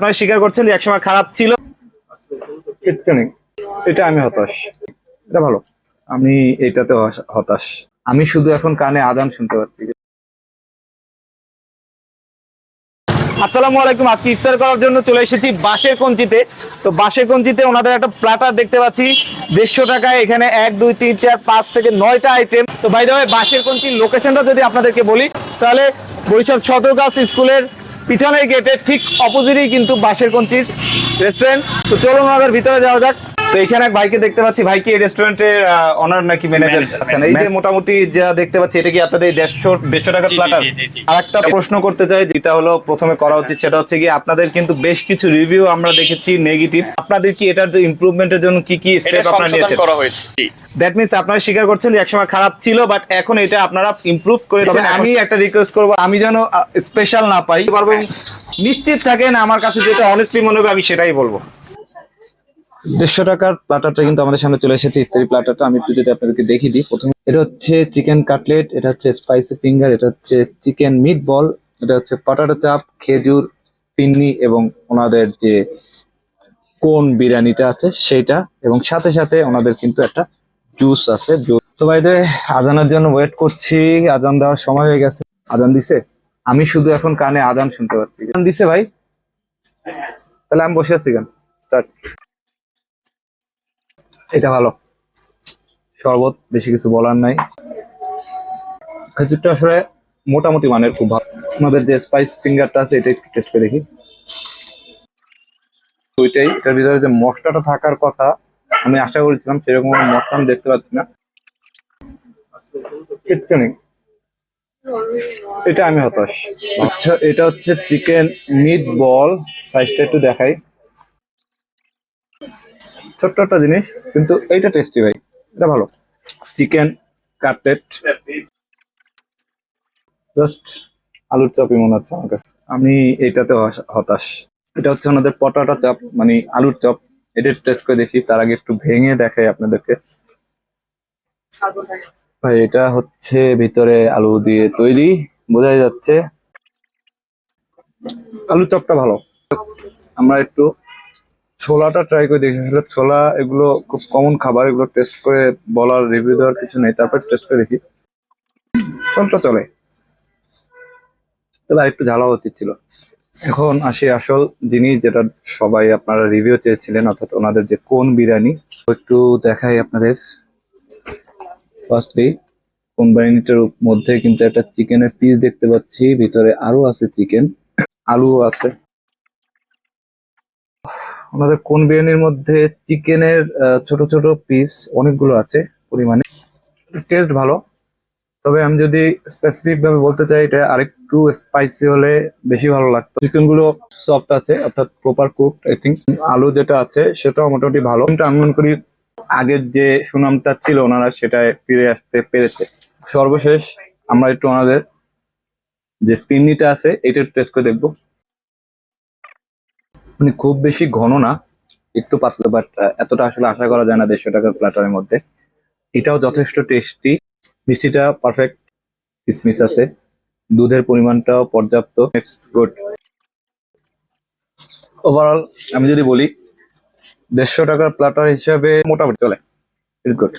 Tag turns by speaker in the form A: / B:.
A: আপনারা স্বীকার করছেন যে একসময় খারাপ ছিল। কিচ্ছু নেই, এটা আমি হতাশ। এটা ভালো, আমি এটাতে হতাশ। আমি শুধু এখন কানে আজান শুনতে পাচ্ছি। আসসালামু আলাইকুম। আজকে ইফতার করার জন্য চলে এসেছি বাঁশের কঞ্চিতে। তো বাঁশের কঞ্চিতে ওনাদের একটা প্ল্যাটার দেখতে পাচ্ছি 150 টাকায়। এখানে 1 2 3 4 5 থেকে 9টা আইটেম। তো বাই দ্য ওয়ে, বাঁশের কঞ্চির লোকেশনটা যদি আপনাদেরকে বলি তাহলে বরিশাল সদর গার্লস স্কুলের পিছনের গেটে ঠিক অপোজিটেই কিন্তু বাঁশের কঞ্চির রেস্টুরেন্ট। তো চলুন ওনাদের ভিতরে যাওয়া যাক। তো এখানে এক ভাইকে দেখতে পাচ্ছি, ভাই কি এই রেস্টুরেন্টের অনার নাকি ম্যানেজার? আচ্ছা, এই যে মোটামুটি যা দেখতে পাচ্ছি এটা কি আপনাদের 150 টাকার প্ল্যাটার? আর একটা প্রশ্ন করতে চাই, যেটা হলো প্রথমে করা উচিত, সেটা হচ্ছে কি আপনাদের কিন্তু বেশ কিছু রিভিউ আমরা দেখেছি নেগেটিভ। আপনাদের কি এটার ইমপ্রুভমেন্টের জন্য কি কি স্টেপ আপনারা নিয়েছেন? দ্যাট মিন্স আপনারা স্বীকার করছেন যে একসময় খারাপ ছিল, বাট এখন এটা আপনারা ইমপ্রুভ করেছেন। আমি একটা রিকোয়েস্ট করবো, আমি যেন স্পেশাল না পাই পারবো, নিশ্চিত থাকেন আমার কাছে যেটা অনেস্টলি মনে হবে আমি সেটাই বলবো। 150 টাকার প্ল্যাটারটা কিন্তু আমাদের সামনে চলে এসেছে। ইফতারি প্ল্যাটারটা আমি একটু যদি আপনাদেরকে দেখিয়ে দিই। প্রথমে এটা হচ্ছে চিকেন কাটলেট, এটা হচ্ছে স্পাইসি ফিঙ্গার, এটা হচ্ছে চিকেন মিট বল, এটা হচ্ছে পটাটো চাপ, খেজুর, পিন্নি এবং ওনাদের যে কোন বিরিয়ানিটা আছে সেইটা, এবং সাথে সাথে ওনাদের কিন্তু একটা জুস আছে। তো বাইরে আজানের জন্য ওয়েট করছি। আজান দেওয়ার সময় হয়ে গেছে। আজান দিছে, আমি শুধু এখন কানে আজান শুনতে পাচ্ছি। আজান দিছে ভাই, তাহলে আমি বসে আছি কেন? স্টার্ট। এটা ভালো শরবত, বেশি কিছু বলার নাই। খেজুরটা আসলে মোটামুটি মানের, খুব ভালো। আমাদের যে স্পাইস ফিঙ্গারটা আছে এটা একটু টেস্ট করে দেখি। ওইটাই, এটার ভিতরে যে মশলাটা থাকার কথা আমি আশা করেছিলাম সেরকম মশলা আমি দেখতে পাচ্ছি না। কিচ্ছু নেই, এটা আমি হতাশ। আচ্ছা, এটা হচ্ছে চিকেন মিট বল। সাইজটা একটু দেখাই, ছোট্ট একটা জিনিস কিন্তু এইটা টেস্টি ভাই, এটা ভালো। চিকেন কাটলেট, জাস্ট আলুর চপই মনে হচ্ছে আমার কাছে। আমি এটাতে হতাশ। এটা হচ্ছে ওনাদের পটাটা চপ, মানে আলুর চপ। এটা টেস্ট করে দেখি, তার আগে একটু ভেঙে দেখাই আপনাদেরকে। ভাই এটা হচ্ছে ভিতরে আলু দিয়ে তৈরি, বোঝাই যাচ্ছে। আলু চপটা ভালো। আমরা একটু ছোলাটা ট্রাই করে দেখি। আসলে ছোলা এগুলো খুব কমন খাবার, এগুলো টেস্ট করে বলার, রিভিউ দেওয়ার কিছু নেই। তারপর টেস্ট করে দেখি, চলটা চলে, তবে আরেকটু ঝাল হওয়া উচিত ছিল। এখন আসি আসল জিনিস, যেটা সবাই আপনারা রিভিউ চেয়েছিলেন, অর্থাৎ ওনাদের যে কোন বিরিয়ানি। একটু দেখাই আপনাদের। ফার্স্টলি কোন বিরিয়ানিটার মধ্যে কিন্তু একটা চিকেনের পিস দেখতে পাচ্ছি, ভিতরে আরো আছে চিকেন, আলু আছে। ওনাদের কোন বিরিয়ানির মধ্যে চিকেনের ছোট ছোট পিস অনেকগুলো আছে পরিমাণে। টেস্ট ভালো, তবে আমি যদি স্পেসিফিক ভাবে বলতে চাই, এটা আরেকটু স্পাইসি হলে বেশি ভালো লাগতো। চিকেন গুলো সফট আছে, অর্থাৎ প্রপার কুকড। আই থিঙ্ক আলু যেটা আছে সেটাও মোটামুটি ভালো। কিন্তু আমি মনে করি আগের যে সুনামটা ছিল ওনারা সেটায় ফিরে আসতে পেরেছে। সর্বশেষ আমরা একটু ওনাদের যে পিন্নিটা আছে এটা টেস্ট করে দেখবো। মানে খুব বেশি ঘন না, একটু পাতলা, বাট এতটা আসলে আশা করা যায় না 150 টাকার প্ল্যাটারের মধ্যে। এটাও যথেষ্ট টেস্টি, মিষ্টিটা পারফেক্ট, কিসমিস আছে, দুধের পরিমাণটাও পর্যাপ্ত। It's good. ওভারঅল আমি যদি বলি 150 টাকার প্ল্যাটার হিসাবে মোটামুটি চলে, ইটস গুড।